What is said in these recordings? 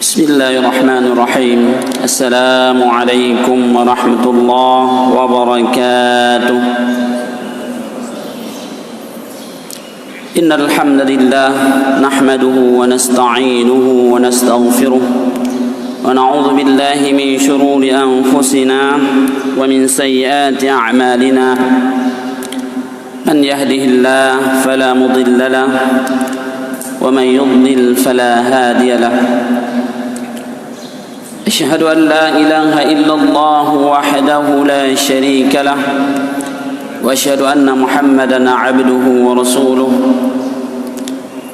بسم الله الرحمن الرحيم. السلام عليكم ورحمة الله وبركاته. إن الحمد لله نحمده ونستعينه ونستغفره ونعوذ بالله من شرور أنفسنا ومن سيئات أعمالنا. من يهده الله فلا مضل له ومن يضلل فلا هادي له. أشهد أن لا إله إلا الله وحده لا شريك له وأشهد أن محمدا عبده ورسوله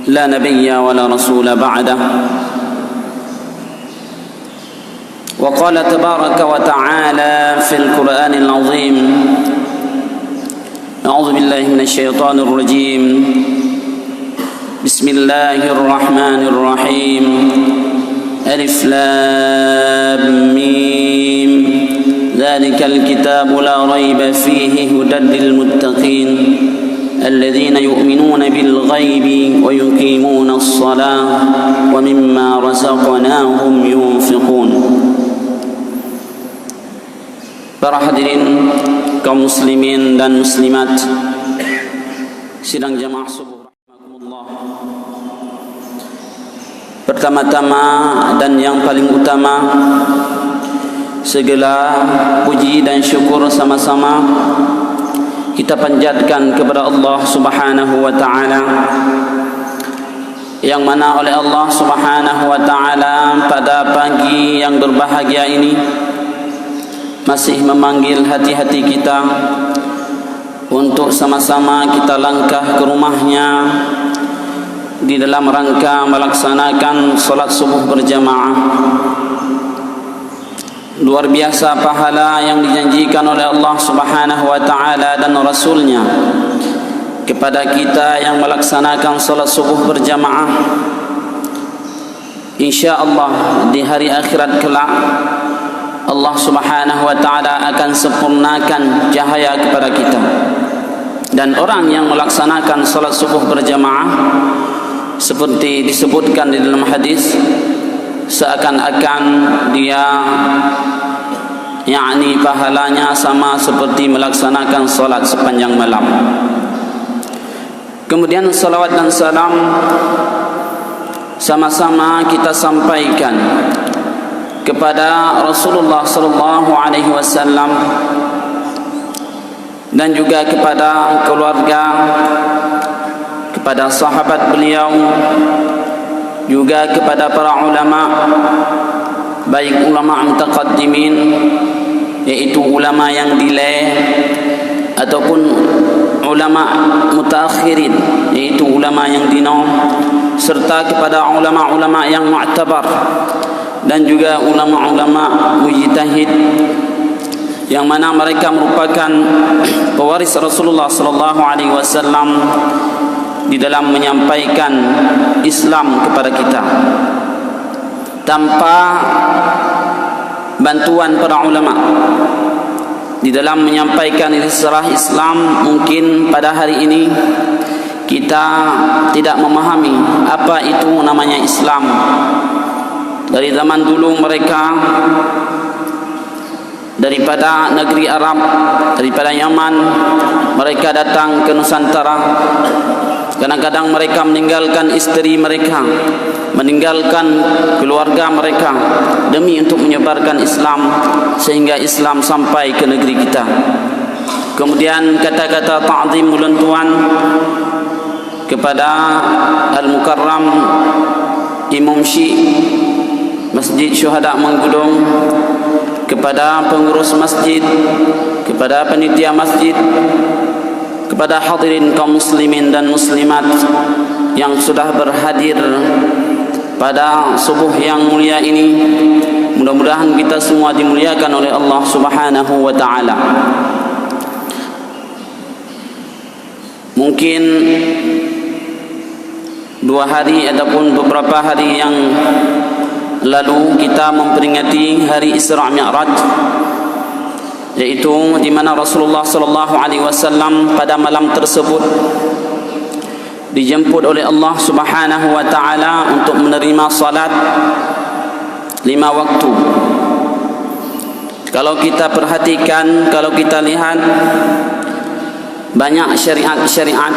لا نبي ولا رسول بعده. وقال تبارك وتعالى في القرآن العظيم: أعوذ بالله من الشيطان الرجيم. بسم الله الرحمن الرحيم. ألف لام ميم. ذلك الكتاب لا ريب فيه هدى للمتقين الذين يؤمنون بالغيب ويقيمون الصلاة ومما رزقناهم ينفقون. Para hadirin kaum muslimin dan muslimat sidang jamaah subuh, pertama-tama dan yang paling utama, segala puji dan syukur sama-sama kita panjatkan kepada Allah Subhanahu wa taala, yang mana oleh Allah Subhanahu wa taala pada pagi yang berbahagia ini masih memanggil hati-hati kita untuk sama-sama kita langkah ke rumahnya di dalam rangka melaksanakan solat subuh berjamaah. Luar biasa pahala yang dijanjikan oleh Allah Subhanahu wa taala dan Rasulnya kepada kita yang melaksanakan solat subuh berjamaah. InsyaAllah di hari akhirat kelak Allah Subhanahu wa taala akan sempurnakan cahaya kepada kita, dan orang yang melaksanakan solat subuh berjamaah seperti disebutkan di dalam hadis, seakan-akan dia yakni pahalanya sama seperti melaksanakan solat sepanjang malam. Kemudian salawat dan salam sama-sama kita sampaikan kepada Rasulullah sallallahu alaihi wasallam dan juga kepada keluarga, kepada sahabat beliau, juga kepada para ulama, baik ulama mutaqaddimin yaitu ulama yang dileh, ataupun ulama mutaakhirin yaitu ulama yang dino, serta kepada ulama-ulama yang mu'tabar dan juga ulama-ulama mujtahid yang mana mereka merupakan pewaris Rasulullah sallallahu alaihi wasallam di dalam menyampaikan Islam kepada kita. Tanpa bantuan para ulama di dalam menyampaikan risalah Islam, mungkin pada hari ini kita tidak memahami apa itu namanya Islam. Dari zaman dulu mereka daripada negeri Arab, daripada Yaman, mereka datang ke Nusantara. Kadang-kadang mereka meninggalkan istri mereka, meninggalkan keluarga mereka demi untuk menyebarkan Islam, sehingga Islam sampai ke negeri kita. Kemudian kata-kata ta'zim bulan tuan kepada Al-Mukarram Imam Syekh Masjid Syuhada Menggudung, kepada pengurus masjid, kepada panitia masjid, kepada hadirin kaum muslimin dan muslimat yang sudah berhadir pada subuh yang mulia ini. Mudah-mudahan kita semua dimuliakan oleh Allah Subhanahu wa taala. Mungkin 2 hari ataupun beberapa hari yang lalu kita memperingati hari Isra Mi'raj, yaitu di mana Rasulullah sallallahu alaihi wasallam pada malam tersebut dijemput oleh Allah Subhanahu wa taala untuk menerima salat 5 waktu. Kalau kita perhatikan, kalau kita lihat, banyak syariat-syariat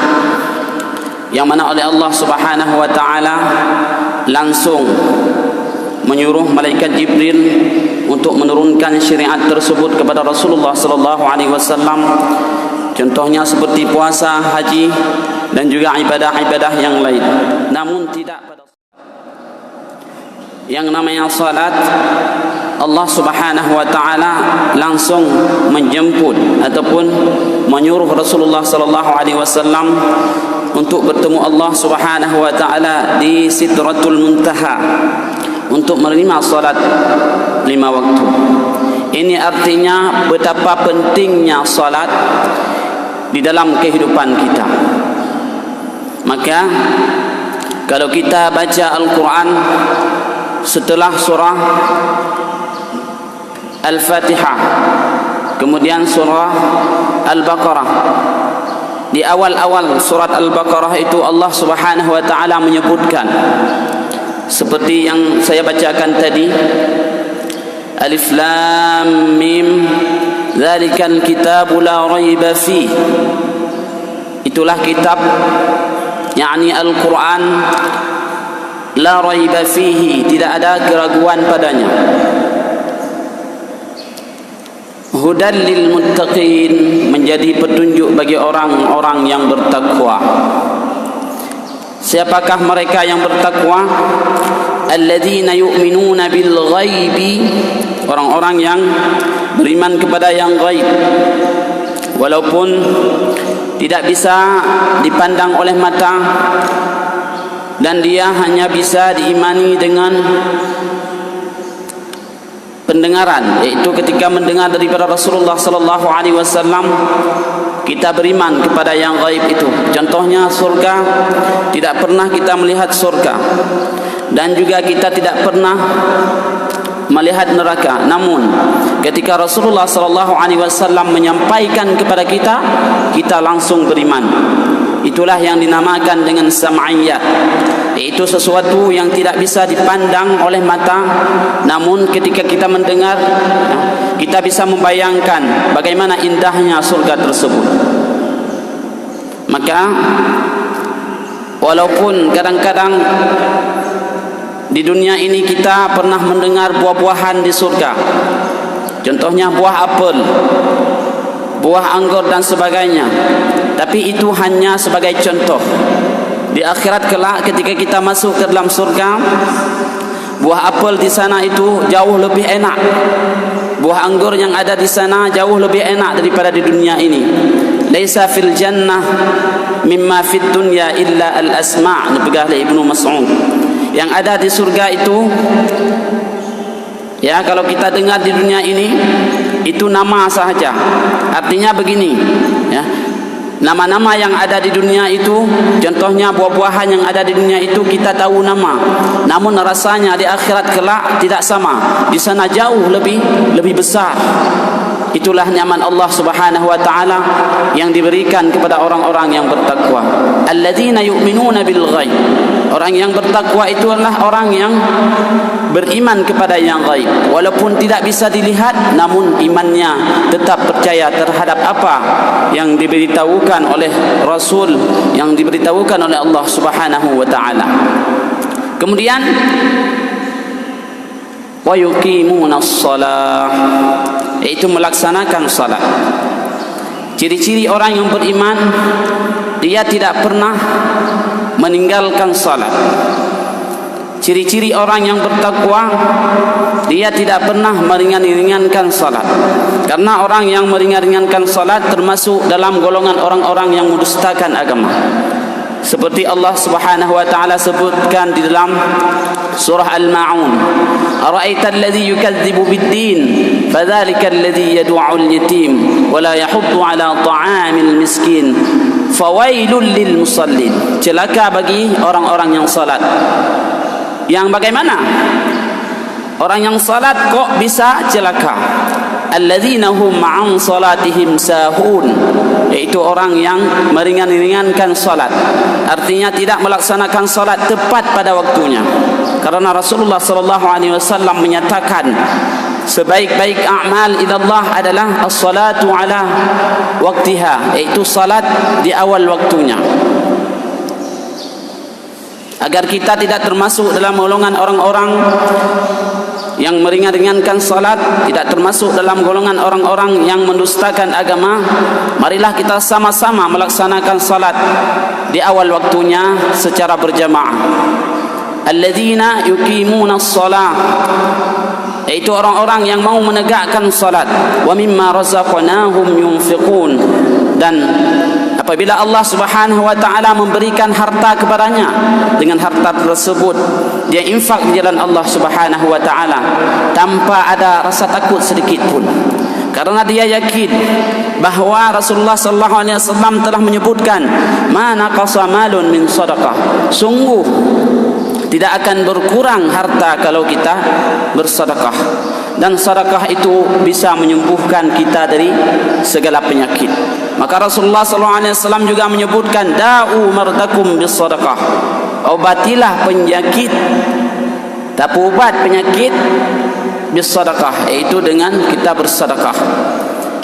yang mana oleh Allah Subhanahu wa taala langsung menyuruh malaikat Jibril untuk menurunkan syariat tersebut kepada Rasulullah sallallahu alaihi wasallam. Contohnya seperti puasa, haji dan juga ibadah-ibadah yang lain. Namun tidak pada yang namanya salat, Allah Subhanahu wa taala langsung menjemput ataupun menyuruh Rasulullah sallallahu alaihi wasallam untuk bertemu Allah Subhanahu wa taala di Sidratul Muntaha untuk menerima salat 5 waktu. Ini artinya betapa pentingnya salat di dalam kehidupan kita. Maka kalau kita baca Al-Quran setelah surah Al-Fatihah, kemudian surah Al-Baqarah, di awal-awal surat Al-Baqarah itu Allah Subhanahu wa taala menyebutkan seperti yang saya bacakan tadi, Alif Lam Mim, Dzalikal kitabu la raiba fi. Itulah kitab, yakni Al-Quran, la raiba fihi, tidak ada keraguan padanya. Hudan lil muttaqin, menjadi petunjuk bagi orang-orang yang bertakwa. Siapakah mereka yang bertakwa? Alladzina yu'minuna bil ghaibi, orang-orang yang beriman kepada yang gaib, walaupun tidak bisa dipandang oleh mata, dan dia hanya bisa diimani dengan pendengaran, yaitu ketika mendengar daripada Rasulullah sallallahu alaihi wasallam kita beriman kepada yang gaib itu. Contohnya surga, tidak pernah kita melihat surga, dan juga kita tidak pernah melihat neraka. Namun ketika Rasulullah sallallahu alaihi wasallam menyampaikan kepada kita, kita langsung beriman. Itulah yang dinamakan dengan sam'iyat, yaitu sesuatu yang tidak bisa dipandang oleh mata, namun ketika kita mendengar, kita bisa membayangkan bagaimana indahnya surga tersebut. Maka walaupun kadang-kadang di dunia ini kita pernah mendengar buah-buahan di surga, contohnya buah apel, buah anggur dan sebagainya, tapi itu hanya sebagai contoh. Di akhirat kelak ketika kita masuk ke dalam surga, buah apel di sana itu jauh lebih enak, buah anggur yang ada di sana jauh lebih enak daripada di dunia ini. Laisa fil jannah mimma fid dunya illa al asma', dipegah oleh Ibnu Mas'ud. Yang ada di surga itu, ya, kalau kita dengar di dunia ini itu nama sahaja. Artinya begini, ya, nama-nama yang ada di dunia itu, contohnya buah-buahan yang ada di dunia itu kita tahu nama, namun rasanya di akhirat kelak tidak sama. Di sana jauh lebih besar. Itulah nikmat Allah Subhanahu wa taala yang diberikan kepada orang-orang yang bertakwa. Alladzina yu'minuna bil ghaib. Orang yang bertakwa itu adalah orang yang beriman kepada yang gaib, walaupun tidak bisa dilihat, namun imannya tetap percaya terhadap apa yang diberitahukan oleh Rasul, yang diberitahukan oleh Allah Subhanahu wa taala. Kemudian wa yuqimunas shalah, yaitu melaksanakan salat. Ciri-ciri orang yang beriman, dia tidak pernah meninggalkan salat. Ciri-ciri orang yang bertakwa, dia tidak pernah meringan-ringankan salat. Karena orang yang meringan-ringankan salat termasuk dalam golongan orang-orang yang mendustakan agama. Seperti Allah Subhanahu wa taala sebutkan di dalam surah Al-Ma'un, ara'aita alladhi yukadzibu bid-din fadzalika alladhi yad'u'ul yatim wa la yahuddu 'ala ta'amil miskin fawailul lil musallin. Celaka bagi orang-orang yang salat. Yang bagaimana? Orang yang salat kok bisa celaka? alladzina hum 'an salatihim sahun, yaitu orang yang meringan-ringankan salat, artinya tidak melaksanakan salat tepat pada waktunya. Karena Rasulullah sallallahu alaihi wasallam menyatakan sebaik-baik amal ilallah adalah as-salatu ala waktiha, yaitu salat di awal waktunya. Agar kita tidak termasuk dalam golongan orang-orang yang meringan-ringankan salat, tidak termasuk dalam golongan orang-orang yang mendustakan agama, marilah kita sama-sama melaksanakan salat di awal waktunya secara berjamaah. Alladzina yuqimuna as-salah, yaitu orang-orang yang mau menegakkan salat. Wa mimma razaqnahum yunfiqun, dan apabila Allah Subhanahu wa taala memberikan harta kepadanya, dengan harta tersebut dia infak di jalan Allah Subhanahu wa taala tanpa ada rasa takut sedikit pun, karena dia yakin bahawa Rasulullah sallallahu alaihi wasallam telah menyebutkan, ma naqasa malun min sadaqah, sungguh tidak akan berkurang harta kalau kita bersedekah, dan sedekah itu bisa menyembuhkan kita dari segala penyakit. Maka Rasulullah SAW juga menyebutkan, da'u mardakum bisedekah, obatilah penyakit, tapi obat penyakit bisedekah, yaitu dengan kita bersedekah.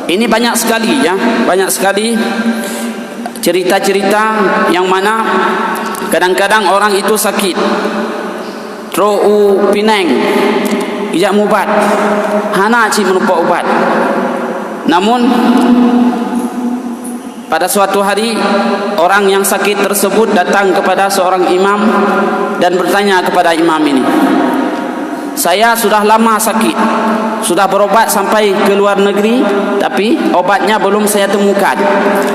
Ini banyak sekali ya, banyak sekali cerita-cerita yang mana kadang-kadang orang itu sakit, terus Penang ijak mubat, hana cik melupa ubat. Namun pada suatu hari orang yang sakit tersebut datang kepada seorang imam dan bertanya kepada imam ini, saya sudah lama sakit, sudah berobat sampai ke luar negeri, tapi obatnya belum saya temukan,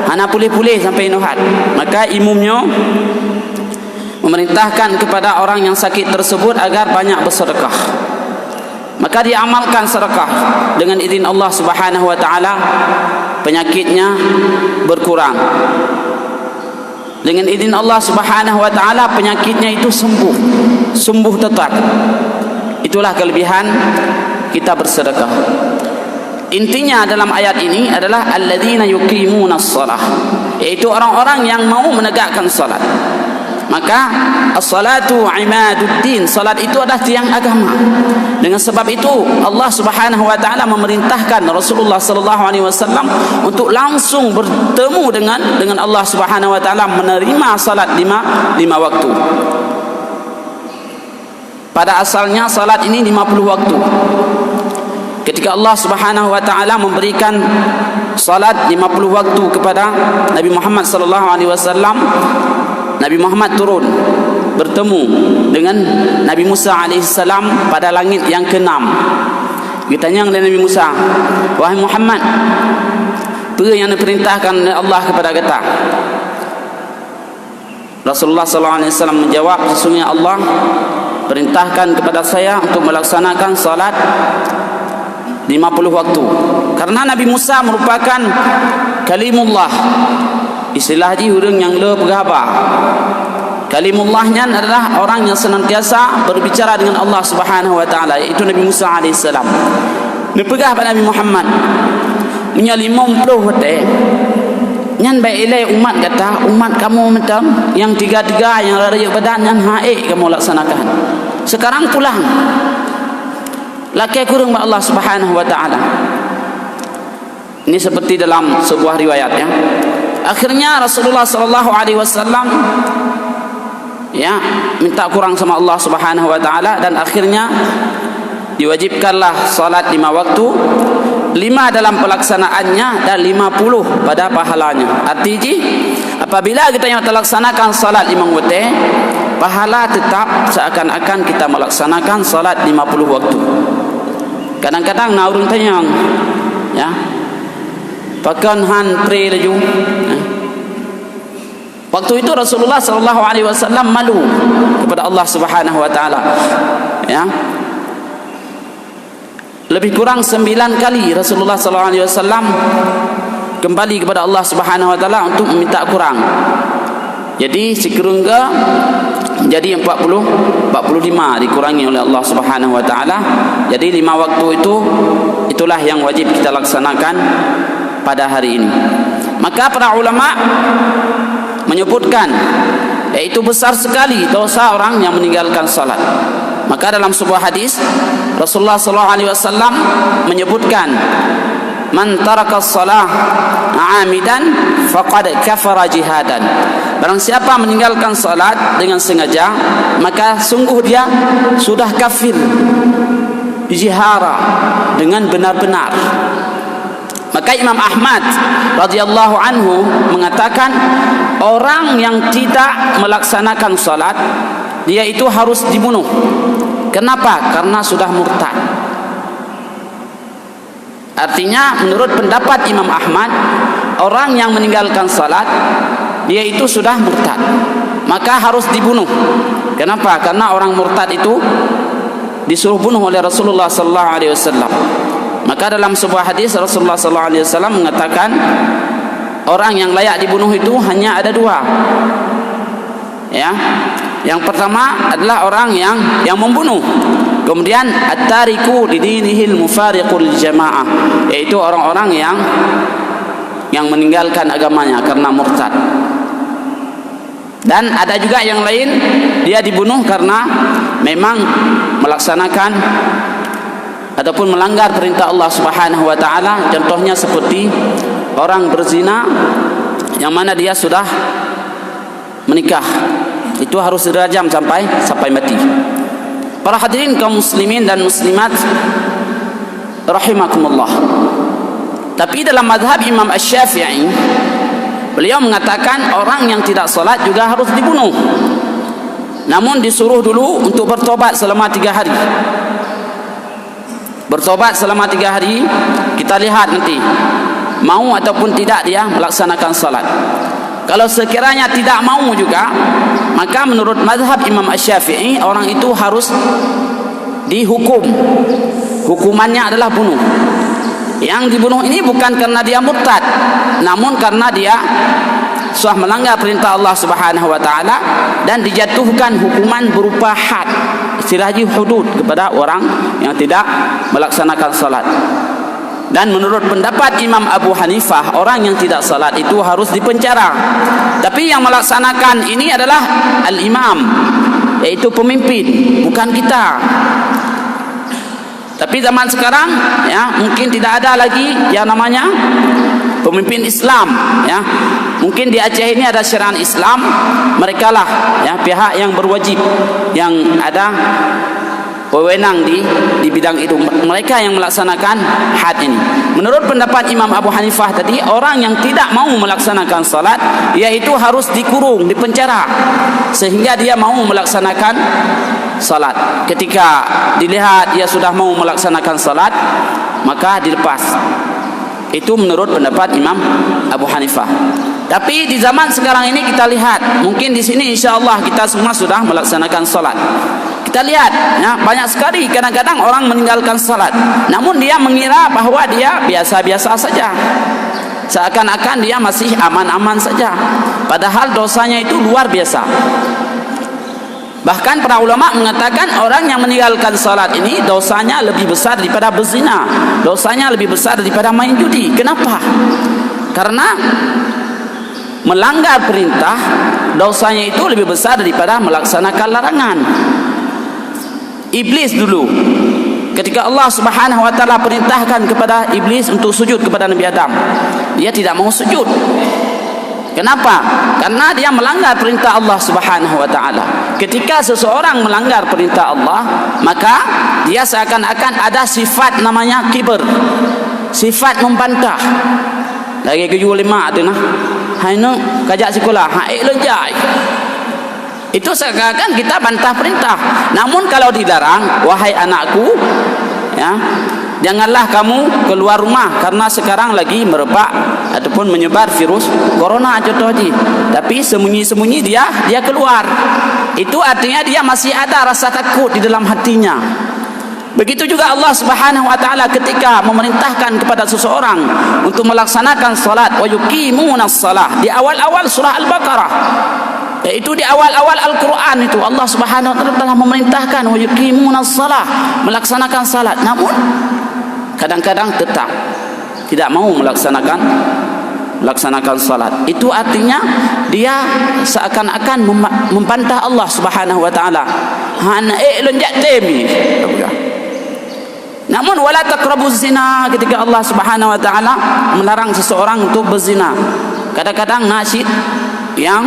hana pulih-pulih sampai nuhat. Maka imamnya memerintahkan kepada orang yang sakit tersebut agar banyak bersedekah. Maka dia amalkan sedekah, dengan izin Allah Subhanahu wa taala penyakitnya berkurang. Dengan izin Allah Subhanahu wa taala penyakitnya itu sembuh tetap. Itulah kelebihan kita bersedekah. Intinya dalam ayat ini adalah alladzina yuqimuna shalah, yaitu orang-orang yang mau menegakkan salat. Maka as-salatu imaduddin, salat itu adalah tiang agama. Dengan sebab itu Allah Subhanahu wa taala memerintahkan Rasulullah sallallahu alaihi wasallam untuk langsung bertemu dengan Allah Subhanahu wa taala, menerima salat lima waktu. Pada asalnya salat ini 50 waktu. Ketika Allah Subhanahu wa taala memberikan salat 50 waktu kepada Nabi Muhammad sallallahu alaihi wasallam, Nabi Muhammad turun bertemu dengan Nabi Musa alaihissalam pada langit yang ke-6. Ditanya oleh Nabi Musa, wahai Muhammad, apa yang diperintahkan oleh Allah kepada kita? Rasulullah sallallahu alaihi wasallam menjawab, sesungguhnya Allah perintahkan kepada saya untuk melaksanakan salat 50 waktu. Karena Nabi Musa merupakan kalimullah, istilah ji orang yang le pegaba. Kalimullahnya adalah orang yang senantiasa berbicara dengan Allah Subhanahu wa taala, yaitu Nabi Musa alaihissalam. Nepegah pada Nabi Muhammad punya 50 hote. Nyan baik ilai umat kata, umat kamu macam yang tiga-tiga yang raya badan yang haik kamu laksanakan. Sekarang pulang. Laki kurang Allah Subhanahu wa taala. Ini seperti dalam sebuah riwayat ya. Akhirnya Rasulullah sallallahu alaihi wasallam ya minta kurang sama Allah Subhanahu wa taala, dan akhirnya diwajibkanlah salat 5 waktu, 5 dalam pelaksanaannya dan 50 pada pahalanya. Artinya apabila kita yang melaksanakan salat 5 waktu, pahala tetap seakan-akan kita melaksanakan salat 50 waktu. Kadang-kadang naurun tanyang ya, pakan han pre laju. Waktu itu Rasulullah sallallahu alaihi wasallam malu kepada Allah Subhanahu wa taala. Ya. Lebih kurang 9 kali Rasulullah sallallahu alaihi wasallam kembali kepada Allah Subhanahu wa taala untuk meminta kurang. Jadi sekurang-kurangnya jadi 45 dikurangi oleh Allah Subhanahu wa taala. Jadi 5 waktu itu itulah yang wajib kita laksanakan pada hari ini. Maka para ulama menyebutkan yaitu besar sekali dosa orang yang meninggalkan salat. Maka dalam sebuah hadis Rasulullah SAW menyebutkan, man taraka as-salah 'amidan faqad kafara jihadan. Barang siapa meninggalkan salat dengan sengaja, maka sungguh dia sudah kafir jihara, dengan benar-benar. Maka Imam Ahmad radhiyallahu anhu mengatakan, orang yang tidak melaksanakan salat, dia itu harus dibunuh. Kenapa? Karena sudah murtad. Artinya menurut pendapat Imam Ahmad, orang yang meninggalkan salat, dia itu sudah murtad, maka harus dibunuh. Kenapa? Karena orang murtad itu disuruh bunuh oleh Rasulullah sallallahu alaihi wasallam. Maka dalam sebuah hadis Rasulullah sallallahu alaihi wasallam mengatakan, orang yang layak dibunuh itu hanya ada dua. Ya. Yang pertama adalah orang yang membunuh. Kemudian at-tariku lidinihil mufariqul jamaah, yaitu orang-orang yang meninggalkan agamanya karena murtad. Dan ada juga yang lain, dia dibunuh karena memang melaksanakan ataupun melanggar perintah Allah Subhanahu wa taala. Contohnya seperti orang berzina yang mana dia sudah menikah, itu harus dirajam sampai mati. Para hadirin kaum muslimin dan muslimat rahimakumullah. Tapi dalam mazhab Imam Asy-Syafi'i, beliau mengatakan orang yang tidak salat juga harus dibunuh. Namun disuruh dulu untuk bertobat selama 3 hari. Bertobat selama 3 hari, kita lihat nanti mau ataupun tidak dia melaksanakan salat. Kalau sekiranya tidak mau juga, maka menurut mazhab Imam Asy-Syafi'i, orang itu harus dihukum. Hukumannya adalah bunuh. Yang dibunuh ini bukan karena dia murtad, namun karena dia sudah melanggar perintah Allah Subhanahu wa taala dan dijatuhkan hukuman berupa had, istilahnya hudud, kepada orang yang tidak melaksanakan salat. Dan menurut pendapat Imam Abu Hanifah, orang yang tidak salat itu harus dipenjara. Tapi yang melaksanakan ini adalah al-imam, yaitu pemimpin, bukan kita. Tapi zaman sekarang ya, mungkin tidak ada lagi yang namanya pemimpin Islam ya. Mungkin di Aceh ini ada syariat Islam, mereka lah ya pihak yang berwajib, yang ada wewenang di bidang itu. Mereka yang melaksanakan had ini. Menurut pendapat Imam Abu Hanifah tadi, orang yang tidak mau melaksanakan salat, yaitu harus dikurung, dipenjara, sehingga dia mau melaksanakan salat. Ketika dilihat dia sudah mau melaksanakan salat, maka dilepas. Itu menurut pendapat Imam Abu Hanifah. Tapi di zaman sekarang ini kita lihat, mungkin di sini insyaallah kita semua sudah melaksanakan salat. Kita lihat ya, banyak sekali kadang-kadang orang meninggalkan salat, namun dia mengira bahwa dia biasa-biasa saja, seakan-akan dia masih aman-aman saja, padahal dosanya itu luar biasa. Bahkan para ulama mengatakan orang yang meninggalkan salat ini dosanya lebih besar daripada berzina, dosanya lebih besar daripada main judi. Kenapa? Karena melanggar perintah, dosanya itu lebih besar daripada melaksanakan larangan. Iblis dulu, ketika Allah Subhanahu wa taala perintahkan kepada iblis untuk sujud kepada Nabi Adam, dia tidak mau sujud. Kenapa? Karena dia melanggar perintah Allah Subhanahu wa taala. Ketika seseorang melanggar perintah Allah, maka dia seakan-akan ada sifat namanya kibir, sifat membantah. Lagi keju lima tu nah. Hai no kajak sekolah, hai lenjai. Itu seakan-akan kita bantah perintah. Namun kalau dilarang, wahai anakku, ya, janganlah kamu keluar rumah karena sekarang lagi merebak ataupun menyebar virus corona contohnya. Tapi sembunyi-sembunyi dia keluar. Itu artinya dia masih ada rasa takut di dalam hatinya. Begitu juga Allah Subhanahu wa taala ketika memerintahkan kepada seseorang untuk melaksanakan salat, wa yuqimunas shalah, di awal-awal surah Al-Baqarah. Yaitu di awal-awal Al-Quran itu Allah Subhanahu wa taala telah memerintahkan wa yuqimunas shalah, melaksanakan salat. Namun kadang-kadang tetap tidak mau melaksanakan salat. Itu artinya dia seakan-akan membantah Allah Subhanahu wa taala. Hana lonjak temi. Namun wala taqrabuz zina, ketika Allah Subhanahu wa taala melarang seseorang untuk berzina, kadang-kadang nasyid yang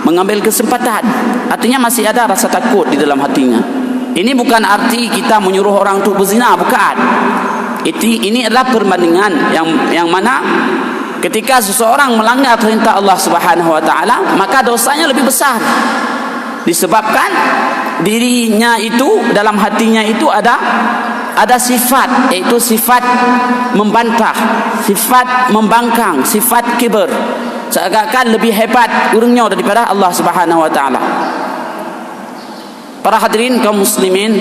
mengambil kesempatan, artinya masih ada rasa takut di dalam hatinya. Ini bukan arti kita menyuruh orang untuk berzina, bukan. Ini adalah perbandingan yang mana ketika seseorang melanggar perintah Allah Subhanahu wa taala, maka dosanya lebih besar. Disebabkan dirinya itu, dalam hatinya itu ada sifat, yaitu sifat membantah, sifat membangkang, sifat kibir, seakan-akan lebih hebat urangnya daripada Allah Subhanahu wa taala. Para hadirin kaum muslimin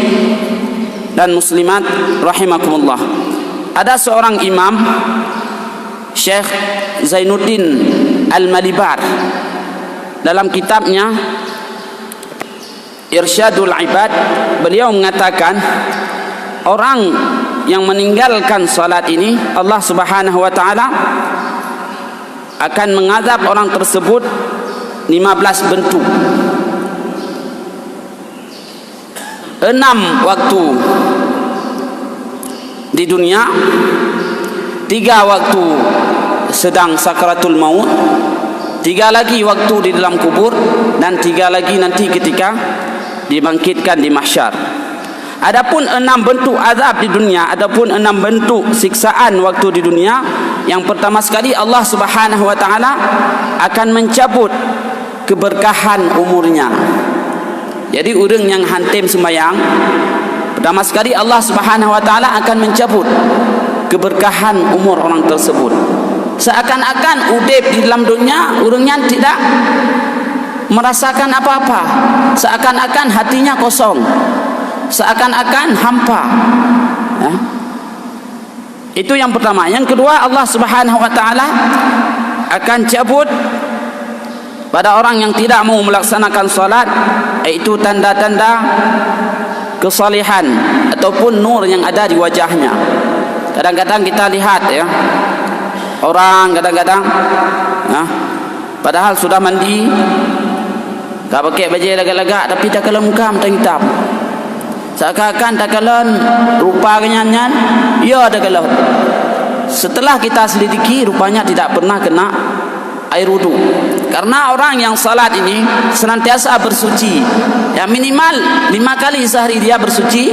dan muslimat rahimakumullah. Ada seorang imam, Syekh Zainuddin Al-Malibar, dalam kitabnya Irsyadul Ibad, beliau mengatakan orang yang meninggalkan salat ini, Allah Subhanahu wa taala akan mengazab orang tersebut 15 bentuk. 6 waktu di dunia, 3 waktu sedang sakaratul maut, 3 lagi waktu di dalam kubur, dan 3 lagi nanti ketika dibangkitkan di mahsyar. Adapun 6 bentuk azab di dunia, adapun 6 bentuk siksaan waktu di dunia, yang pertama sekali Allah Subhanahu wa taala akan mencabut keberkahan umurnya. Jadi orang yang hantim sembahyang, pertama sekali Allah Subhanahu wa taala akan mencabut keberkahan umur orang tersebut. Seakan-akan udip di dalam dunia orangnya tidak merasakan apa-apa, seakan-akan hatinya kosong, seakan-akan hampa. Ya. Itu yang pertama. Yang kedua, Allah Subhanahu wa taala akan cabut pada orang yang tidak mau melaksanakan salat, yaitu tanda-tanda kesalihan ataupun nur yang ada di wajahnya. Kadang-kadang kita lihat ya, orang kadang-kadang ya, padahal sudah mandi, tak pakai baju lagak-lagak, tapi tak kalau muka mentang hitam, seakan-akan tak kalau rupa kenyanyan, ya tak kalau. Setelah kita selidiki, rupanya tidak pernah kena air wudu. Karena orang yang salat ini senantiasa bersuci, ya minimal 5 kali sehari dia bersuci.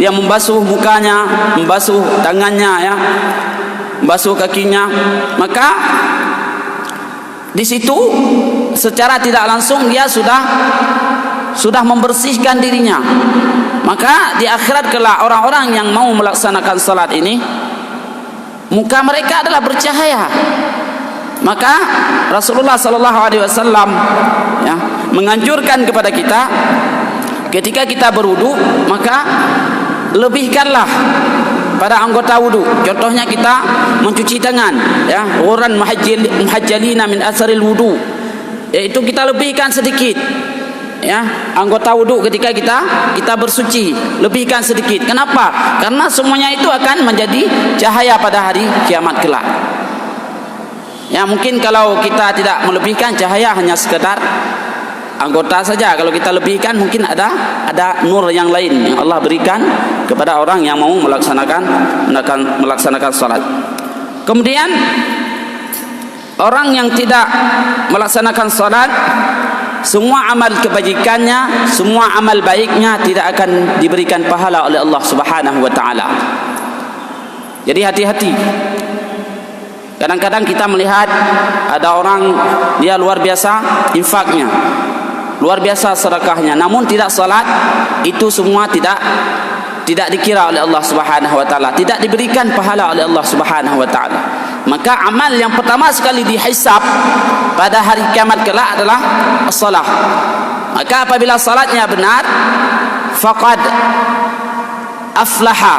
Dia membasuh mukanya, membasuh tangannya, ya, membasuh kakinya. Maka di situ secara tidak langsung dia sudah membersihkan dirinya. Maka di akhirat kelak orang-orang yang mau melaksanakan salat ini, muka mereka adalah bercahaya. Maka Rasulullah sallallahu alaihi wasallam ya menganjurkan kepada kita ketika kita berwudu, maka lebihkanlah pada anggota wudu. Contohnya kita mencuci tangan, ya, ghuran muhajjalina min asaril wudu, yaitu kita lebihkan sedikit, ya, anggota wudu ketika kita bersuci, lebihkan sedikit. Kenapa? Karena semuanya itu akan menjadi cahaya pada hari kiamat kelak. Ya, mungkin kalau kita tidak melebihkan cahaya, hanya sekedar anggota saja. Kalau kita lebihkan, mungkin ada nur yang lain yang Allah berikan kepada orang yang mau melaksanakan salat. Kemudian orang yang tidak melaksanakan salat, semua amal kebajikannya, semua amal baiknya tidak akan diberikan pahala oleh Allah Subhanahu wa taala. Jadi hati-hati. Kadang-kadang kita melihat ada orang dia luar biasa infaknya, luar biasa sedekahnya, namun tidak salat, itu semua tidak dikira oleh Allah Subhanahu wa taala, tidak diberikan pahala oleh Allah Subhanahu wa taala. Maka amal yang pertama sekali dihisab pada hari kiamat kelak adalah as-salah. Maka apabila salatnya benar, faqad aflaha,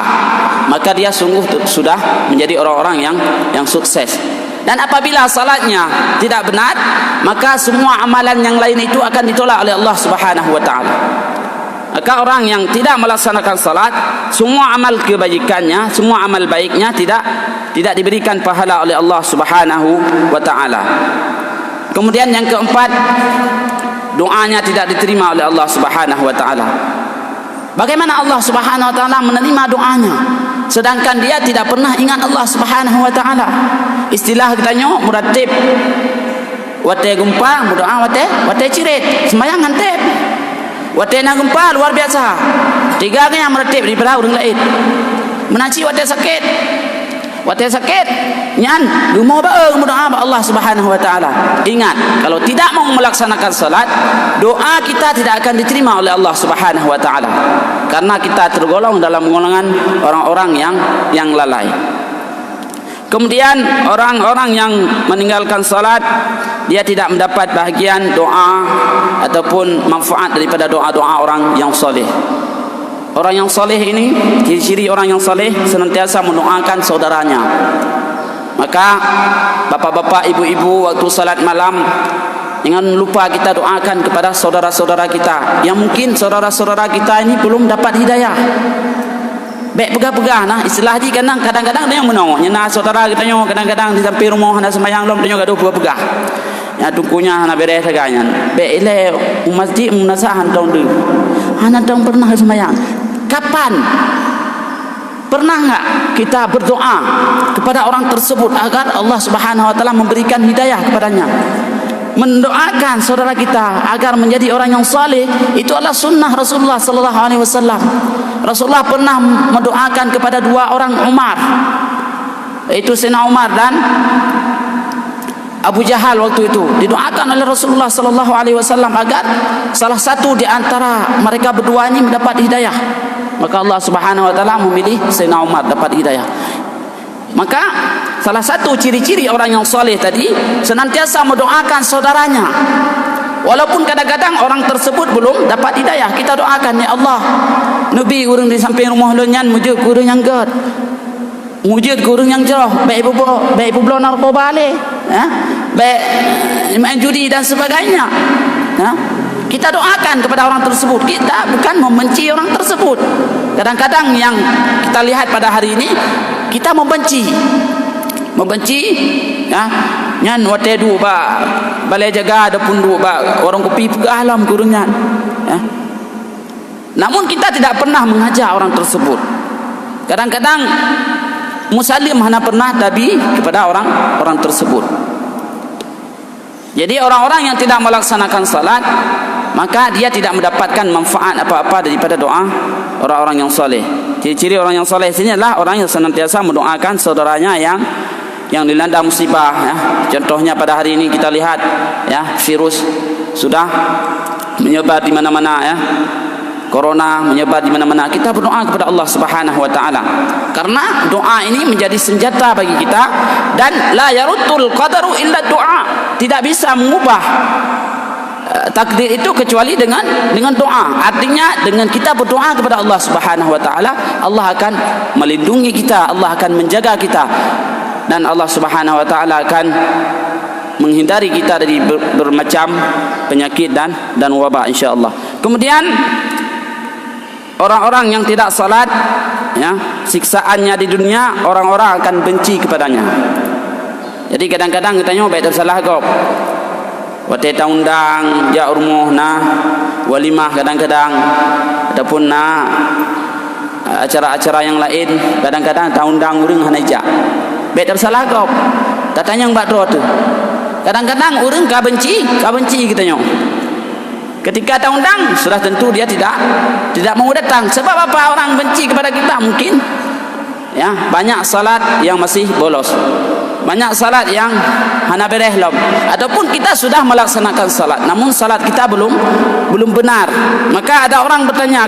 maka dia sungguh sudah menjadi orang-orang yang sukses. Dan apabila salatnya tidak benar, maka semua amalan yang lain itu akan ditolak oleh Allah Subhanahu wa taala. Maka orang yang tidak melaksanakan salat, semua amal kebajikannya, semua amal baiknya tidak diberikan pahala oleh Allah Subhanahu wa taala. Kemudian yang keempat, doanya tidak diterima oleh Allah Subhanahu wa taala. Bagaimana Allah Subhanahu wa taala menerima doanya sedangkan dia tidak pernah ingat Allah Subhanahu wa taala? Istilah katanya muratib. Wate gempa berdoa wate cirit, sembahyang hantep. Wate na gempa luar biasa. Tiga yang meratib daripada orang lain. Menaci wate sakit. Wate sakit nyan rumah bae berdoa ba Allah Subhanahu wa taala. Ingat, kalau tidak mau melaksanakan salat, doa kita tidak akan diterima oleh Allah Subhanahu wa taala. Karena kita tergolong dalam golongan orang-orang yang lalai. Kemudian orang-orang yang meninggalkan salat, dia tidak mendapat bahagian doa ataupun manfaat daripada doa-doa orang yang soleh. Orang yang soleh ini, ciri-ciri orang yang soleh senantiasa mendoakan saudaranya. Maka bapak-bapak, ibu-ibu, waktu salat malam, jangan lupa kita doakan kepada saudara-saudara kita yang mungkin saudara-saudara kita ini belum dapat hidayah. Baik pegah-pegah nah, istilah di kadang-kadang dia yang menongok nyana saudara kita nyo kadang-kadang di samping rumah hana sembahyang lom dia gaduh pegah-pegah. Ya tungkunya hana beres saganya. Baik ile masjid munasahan tahun deui. Hana dong pernah sembahyang. Kapan? Pernah enggak kita berdoa kepada orang tersebut agar Allah Subhanahu wa taala memberikan hidayah kepadanya? Mendoakan saudara kita agar menjadi orang yang saleh, itu adalah sunnah Rasulullah sallallahu alaihi wasallam. Rasulullah pernah mendoakan kepada dua orang Umar, yaitu Sayyidina Umar dan Abu Jahal. Waktu itu didoakan oleh Rasulullah sallallahu alaihi wasallam agar salah satu di antara mereka berdua ini mendapat hidayah. Maka Allah Subhanahu wa taala memilih Sayyidina Umar dapat hidayah. Maka salah satu ciri-ciri orang yang soleh tadi senantiasa mendoakan saudaranya. Walaupun kadang-kadang orang tersebut belum dapat hidayah, kita doakan, ya Allah, Nabi urang di samping rumah lonyan mujud kurang yang gad. Mujud kurang yang jauh, baik ibu belum narkoba le, baik main judi dan sebagainya. Kita doakan kepada orang tersebut. Kita bukan membenci orang tersebut. Kadang-kadang yang kita lihat pada hari ini, kita membenci, ya. Nyan wate du ba balai jaga ada pun du ba orang kopi pegah alam kurungan, ya. Namun kita tidak pernah mengajak orang tersebut. Kadang-kadang musallim hanya pernah tabi kepada orang tersebut. Jadi orang-orang yang tidak melaksanakan salat, maka dia tidak mendapatkan manfaat apa-apa daripada doa orang-orang yang soleh. Ciri-ciri orang yang soleh ini adalah orang yang senantiasa mendoakan saudaranya yang dilanda musibah, ya. Contohnya pada hari ini kita lihat, ya, virus sudah menyebar di mana-mana, ya. Corona menyebar di mana-mana. Kita berdoa kepada Allah Subhanahu wa taala. Karena doa ini menjadi senjata bagi kita, dan la yaruddul qadaru illa doa. Tidak bisa mengubah takdir itu kecuali dengan doa. Artinya dengan kita berdoa kepada Allah Subhanahu wa taala, Allah akan melindungi kita, Allah akan menjaga kita, dan Allah Subhanahu wa taala akan menghindari kita dari bermacam penyakit dan wabak, insyaallah. Kemudian orang-orang yang tidak salat, ya, siksaannya di dunia orang-orang akan benci kepadanya. Jadi kadang-kadang katanya baik tersalah kau. Wate undang ja rumah na walimah kadang-kadang ataupun na acara-acara yang lain, kadang-kadang undang urang hanaja. Baik tersalah kau. Tatanya mbak doa tu. Kadang-kadang urang ka benci katanya. Ketika undang sudah tentu dia tidak mau datang. Sebab apa orang benci kepada kita? Mungkin, ya, banyak salat yang masih bolos, banyak salat yang hana bereh lom, ataupun kita sudah melaksanakan salat namun salat kita belum benar. Maka ada orang bertanya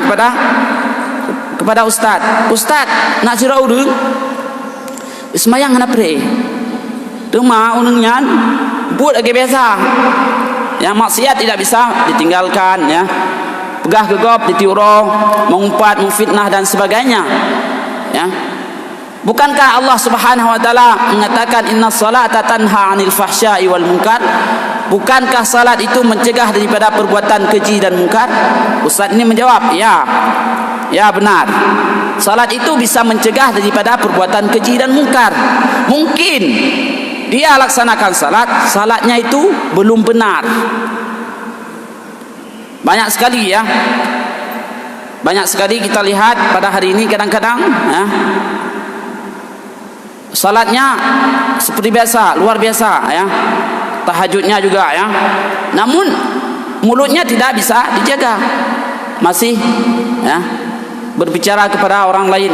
kepada ustaz, nak sirau urang semayang hana pre tu ma unungnya buat lagi biasa. Yang maksiat tidak bisa ditinggalkan, ya. Pegah gegap, ditiuro, mengumpat, memfitnah dan sebagainya, ya. Bukankah Allah Subhanahu wa taala mengatakan inna salata tanha 'anil fahsya'i wal munkar? bukankah salat itu mencegah daripada perbuatan keji dan mungkar? Ustaz ini menjawab, ya benar. Salat itu bisa mencegah daripada perbuatan keji dan mungkar. Mungkin dia laksanakan salatnya itu belum benar. Banyak sekali ya, banyak sekali kita lihat pada hari ini kadang-kadang ya, salatnya seperti biasa, luar biasa ya, tahajudnya juga ya, namun mulutnya tidak bisa dijaga, masih ya berbicara kepada orang lain.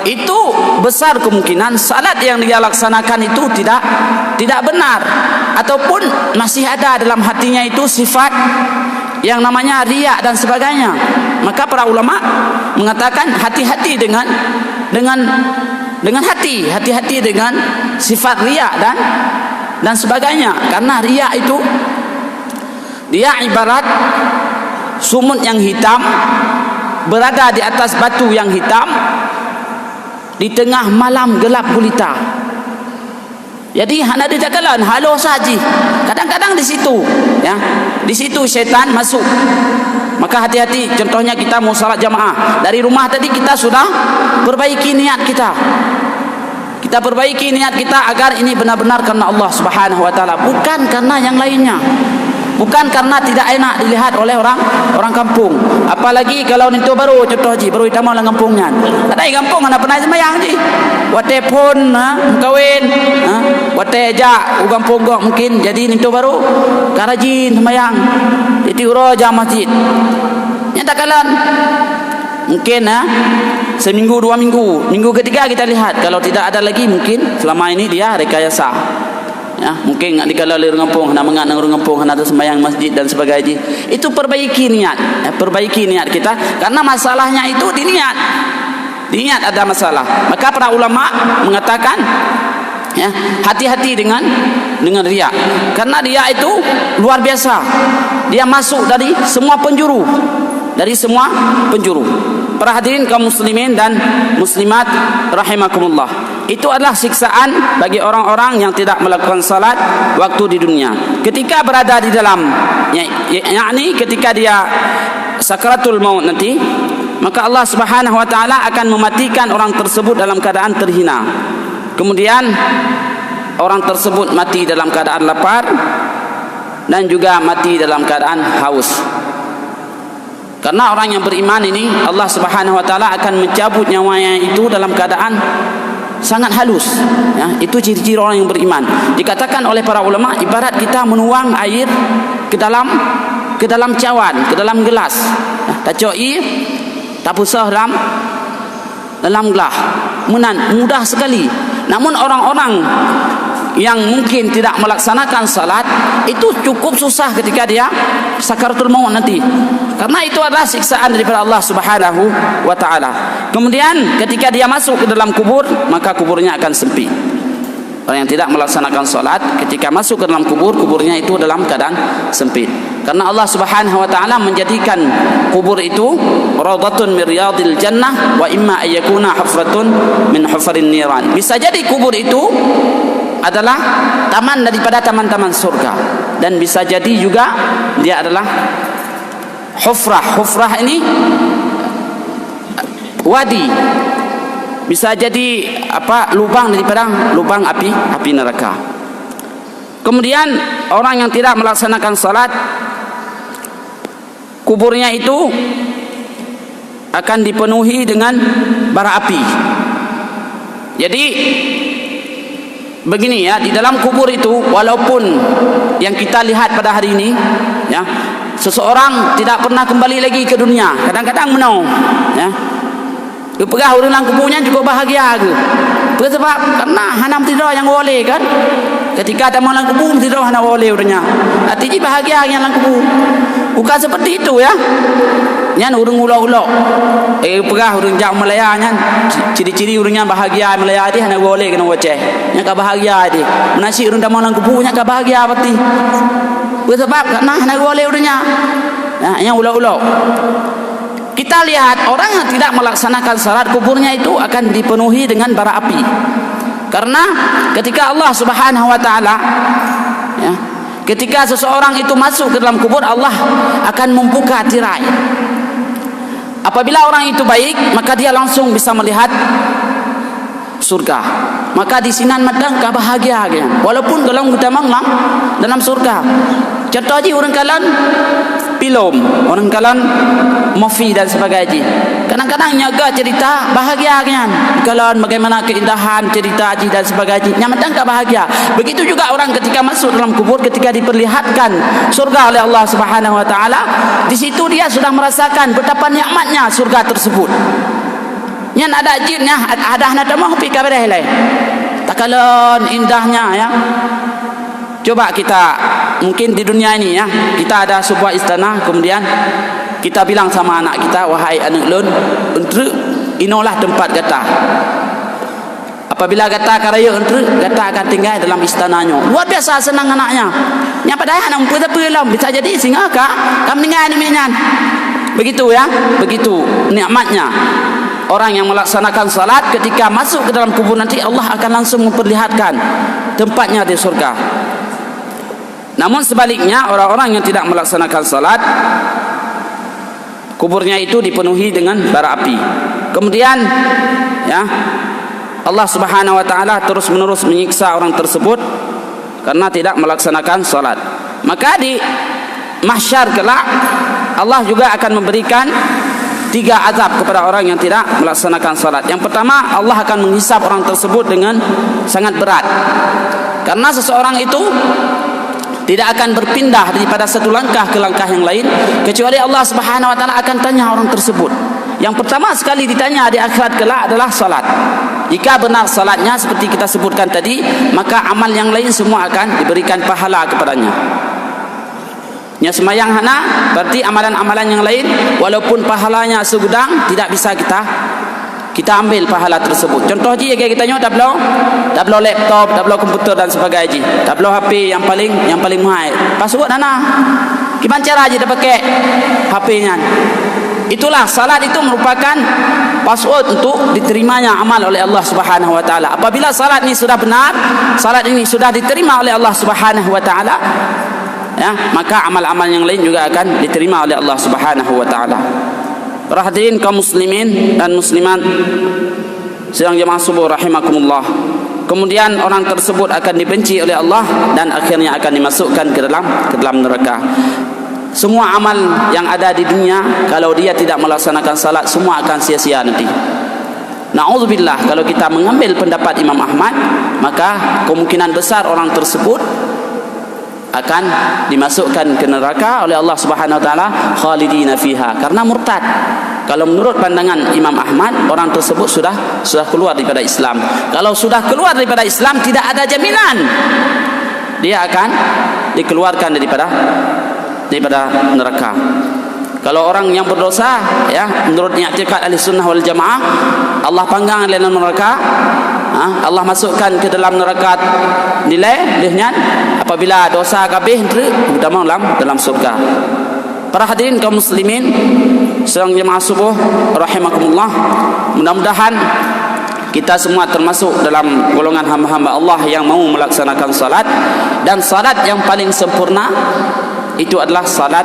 Itu besar kemungkinan salat yang dia laksanakan itu tidak benar, ataupun masih ada dalam hatinya itu sifat yang namanya riya dan sebagainya. Maka para ulama mengatakan hati-hati dengan hati-hati dengan sifat riya dan sebagainya. Karena riya itu dia ibarat sumut yang hitam berada di atas batu yang hitam di tengah malam gelap gulita. Jadi hana dijagalan halo saji. Kadang-kadang di situ ya, di situ syaitan masuk. Maka hati-hati. Contohnya kita mau salat jamaah, dari rumah tadi kita sudah perbaiki niat kita. Kita perbaiki niat kita agar ini benar-benar karena Allah Subhanahu wa taala, bukan karena yang lainnya. Bukan karena tidak enak dilihat oleh orang kampung. Apalagi kalau itu baru contoh ji, baru kita mau lang kampungnya. Ada di kampung ana pernah sembahyang ji. Wate pun kawin, wate ja u kampung gok mungkin jadi itu baru karajin sembahyang. Itu roja masjid. Nyata kalan. Mungkin seminggu 2 minggu. Minggu ketiga kita lihat, kalau tidak ada lagi mungkin selama ini dia rekayasa. Ya, mungkin nak dikala orang kampung, nak mengat orang kampung, nak sembahyang masjid dan sebagainya. Itu perbaiki niat, perbaiki niat kita, karena masalahnya itu di niat. Di niat ada masalah. Maka para ulama mengatakan, ya, hati-hati dengan riya. Karena riya itu luar biasa. Dia masuk dari semua penjuru. Dari semua penjuru. Para hadirin kaum muslimin dan muslimat rahimakumullah. Itu adalah siksaan bagi orang-orang yang tidak melakukan salat waktu di dunia. Ketika berada di dalam, yakni ketika dia sakaratul maut nanti, maka Allah Subhanahu wa taala akan mematikan orang tersebut dalam keadaan terhina. Kemudian orang tersebut mati dalam keadaan lapar dan juga mati dalam keadaan haus. Karena orang yang beriman ini Allah Subhanahu wa taala akan mencabut nyawanya itu dalam keadaan sangat halus ya. Itu ciri-ciri orang yang beriman. Dikatakan oleh para ulama ibarat kita menuang air ke dalam cawan, ke dalam gelas. Tak coi, tak pusah dalam gelas. Mudah sekali. Namun orang-orang yang mungkin tidak melaksanakan salat itu cukup susah ketika dia sakaratul maut nanti. Karena itu adalah siksaan daripada Allah Subhanahu wa taala. Kemudian ketika dia masuk ke dalam kubur, maka kuburnya akan sempit. Orang yang tidak melaksanakan salat ketika masuk ke dalam kubur, kuburnya itu dalam keadaan sempit. Karena Allah Subhanahu wa taala menjadikan kubur itu raudhatun min riyadil jannah wa imma ayyakuna hufratun min hufarin niran. Bisa jadi kubur itu adalah taman daripada taman-taman surga, dan bisa jadi juga dia adalah hufrah ini wadi, bisa jadi lubang daripada lubang api neraka. Kemudian orang yang tidak melaksanakan salat, kuburnya itu akan dipenuhi dengan bara api. Jadi begini ya, di dalam kubur itu walaupun yang kita lihat pada hari ini ya, seseorang tidak pernah kembali lagi ke dunia, kadang-kadang menau ya, pegah orang dalam kuburnya cukup bahagia ke. Sebab karena hanam tidur yang boleh kan, ketika ada malam kubur tidur hana boleh orangnya, artinya bahagia yang dalam kubur. Bukan seperti itu ya. Nyan urung ulo-ulo. Pegah urung jak Malaya nyan. Ciri-ciri urungnya bahagia Malaya dia hana boleh kena waceh. Nya ka bahagia dia. Menasi urung dalam malam kubur nya ka bahagia pati. Sebab karena hana boleh urungnya. Nah, yang ulo-ulo. Kita lihat orang yang tidak melaksanakan salat, kuburnya itu akan dipenuhi dengan bara api. Karena ketika Allah Subhanahu wa taala ya, ketika seseorang itu masuk ke dalam kubur, Allah akan membuka tirai. Apabila orang itu baik, maka dia langsung bisa melihat surga. Maka di sinan madang kebahagiaan, walaupun dalam utamang dalam surga. Contoh aja orang kalan film, orang kalan movie dan sebagainya. Kadang-kadang nyaga cerita bahagia kan, kalan bagaimana keindahan cerita aja dan sebagainya. Nyaman tak bahagia. Begitu juga orang ketika masuk dalam kubur, ketika diperlihatkan surga oleh Allah Subhanahu Wa Taala, di situ dia sudah merasakan betapa nikmatnya surga tersebut. Yang ada jinnya, ada anak mau pergi ke belah lain. Takalan indahnya ya. Coba kita mungkin di dunia ini ya, kita ada sebuah istana, kemudian kita bilang sama anak kita, wahai anak lun, untuk inolah tempat gata. Apabila gata karaya untuk gata akan tinggal dalam istananya. Luar biasa senang anaknya. Nya padahal anak pulang bisa jadi singa kak, kamu tinggal di minyan. Begitu ya, begitu nikmatnya. Orang yang melaksanakan salat ketika masuk ke dalam kubur nanti Allah akan langsung memperlihatkan tempatnya di surga. Namun sebaliknya, orang-orang yang tidak melaksanakan salat, kuburnya itu dipenuhi dengan bara api. Kemudian ya, Allah Subhanahu Wa Taala terus-menerus menyiksa orang tersebut karena tidak melaksanakan salat. Maka di mahsyar kelak Allah juga akan memberikan 3 azab kepada orang yang tidak melaksanakan salat. Yang pertama, Allah akan menghisap orang tersebut dengan sangat berat. Karena seseorang itu tidak akan berpindah daripada satu langkah ke langkah yang lain kecuali Allah Subhanahu Wa Taala akan tanya orang tersebut. Yang pertama sekali ditanya di akhirat kelak adalah salat. Jika benar salatnya seperti kita sebutkan tadi, maka amal yang lain semua akan diberikan pahala kepadanya. Yang semayang hana berarti amalan-amalan yang lain walaupun pahalanya segudang tidak bisa kita ambil pahala tersebut. Contoh je kayak kita nyoba tablo laptop, tablo komputer dan sebagainya. Tablo HP yang paling mahal. Password hana. Gimana cara aja dah pakai HP-nya? Itulah salat itu merupakan password untuk diterimanya amal oleh Allah Subhanahu Wa Taala. Apabila salat ini sudah benar, salat ini sudah diterima oleh Allah Subhanahu Wa Taala, ya, maka amal-amal yang lain juga akan diterima oleh Allah Subhanahu Wa Taala. Para hadirin kaum muslimin dan muslimat sedang jemaah subuh rahimakumullah. Kemudian orang tersebut akan dibenci oleh Allah dan akhirnya akan dimasukkan ke dalam neraka. Semua amal yang ada di dunia kalau dia tidak melaksanakan salat semua akan sia-sia nanti. Na'udzubillah, kalau kita mengambil pendapat Imam Ahmad, maka kemungkinan besar orang tersebut akan dimasukkan ke neraka oleh Allah Subhanahu Wa Taala khalidina fiha karena murtad. Kalau menurut pandangan Imam Ahmad, orang tersebut sudah keluar daripada Islam. Kalau sudah keluar daripada Islam, tidak ada jaminan dia akan dikeluarkan daripada neraka. Kalau orang yang berdosa, ya, menurut i'tikad Ahlussunnah wal Jamaah, Allah panggang dalam neraka, Allah masukkan ke dalam neraka nilai dehnya apabila dosa kabeh utama dalam surga. Para hadirin kaum muslimin sedang jemaah subuh rahimakumullah, mudah-mudahan kita semua termasuk dalam golongan hamba-hamba Allah yang mau melaksanakan salat, dan salat yang paling sempurna itu adalah salat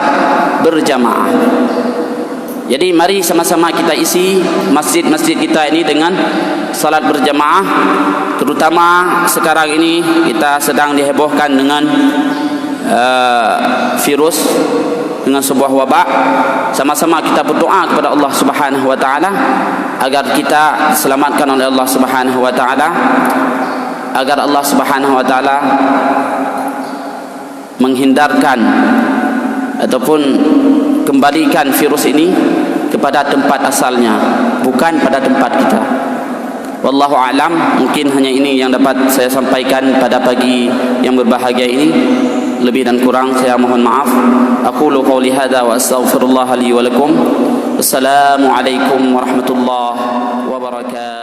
berjamaah. Jadi mari sama-sama kita isi masjid-masjid kita ini dengan salat berjamaah. Terutama sekarang ini kita sedang dihebohkan dengan virus, dengan sebuah wabak. Sama-sama kita berdoa kepada Allah Subhanahu Wa Taala agar kita diselamatkan oleh Allah Subhanahu Wa Taala, agar Allah Subhanahu Wa Taala menghindarkan ataupun kembalikan virus ini kepada tempat asalnya, bukan pada tempat kita. Wallahu a'lam. Mungkin hanya ini yang dapat saya sampaikan pada pagi yang berbahagia ini. Lebih dan kurang saya mohon maaf. Aqulu qawli hadza wa astaghfirullah li wa lakum. Wassalamu alaikum warahmatullahi wabarakatuh.